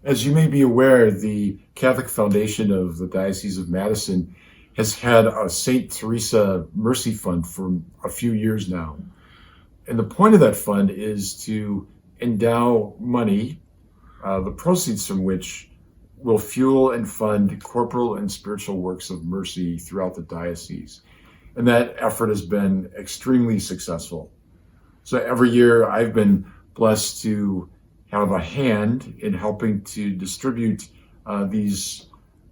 As you may be aware, the Catholic Foundation of the Diocese of Madison has had a St. Teresa Mercy Fund for a few years now. And the point of that fund is to endow money, the proceeds from which will fuel and fund corporal and spiritual works of mercy throughout the diocese. And that effort has been extremely successful. So every year I've been blessed to have a hand in helping to distribute these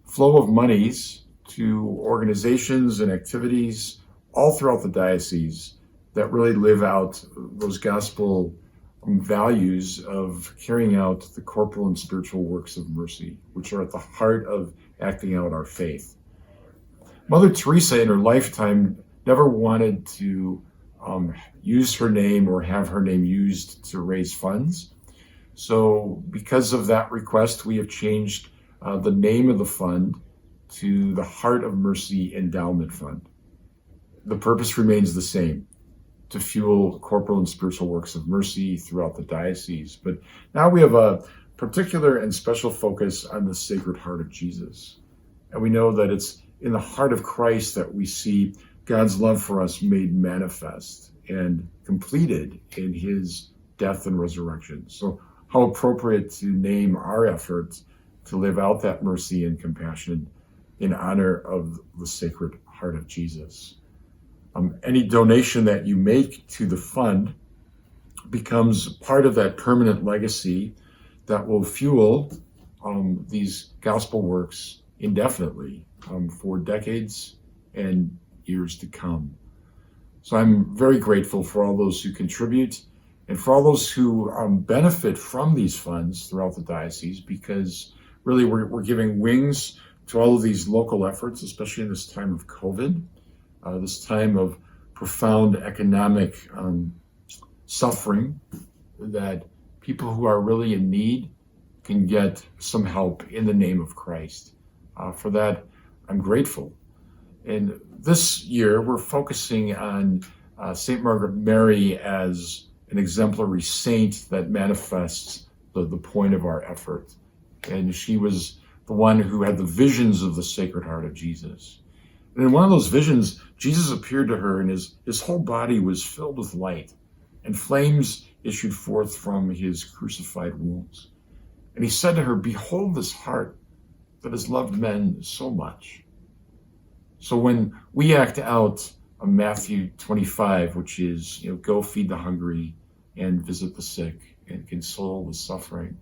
flow of monies to organizations and activities all throughout the diocese that really live out those gospel values of carrying out the corporal and spiritual works of mercy, which are at the heart of acting out our faith. Mother Teresa in her lifetime never wanted to use her name or have her name used to raise funds. So because of that request, we have changed the name of the fund to the Heart of Mercy Endowment Fund. The purpose remains the same, to fuel corporal and spiritual works of mercy throughout the diocese. But now we have a particular and special focus on the Sacred Heart of Jesus. And we know that it's in the heart of Christ that we see God's love for us made manifest and completed in his death and resurrection. So how appropriate to name our efforts to live out that mercy and compassion in honor of the Sacred Heart of Jesus. Any donation that you make to the fund becomes part of that permanent legacy that will fuel these gospel works indefinitely for decades and years to come. So I'm very grateful for all those who contribute and for all those who benefit from these funds throughout the diocese, because really we're giving wings to all of these local efforts, especially in this time of COVID, this time of profound economic suffering, that people who are really in need can get some help in the name of Christ. For that, I'm grateful. And this year, we're focusing on St. Margaret Mary as an exemplary saint that manifests the point of our effort. And she was the one who had the visions of the Sacred Heart of Jesus. And in one of those visions, Jesus appeared to her and his whole body was filled with light, and flames issued forth from his crucified wounds. And he said to her, "Behold this heart that has loved men so much." So when we act out Matthew 25, which is, go feed the hungry and visit the sick and console the suffering,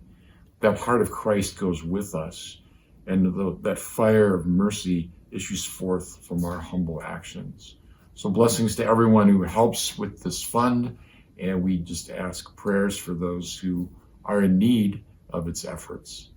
that heart of Christ goes with us, and that fire of mercy issues forth from our humble actions. So blessings to everyone who helps with this fund, and we just ask prayers for those who are in need of its efforts.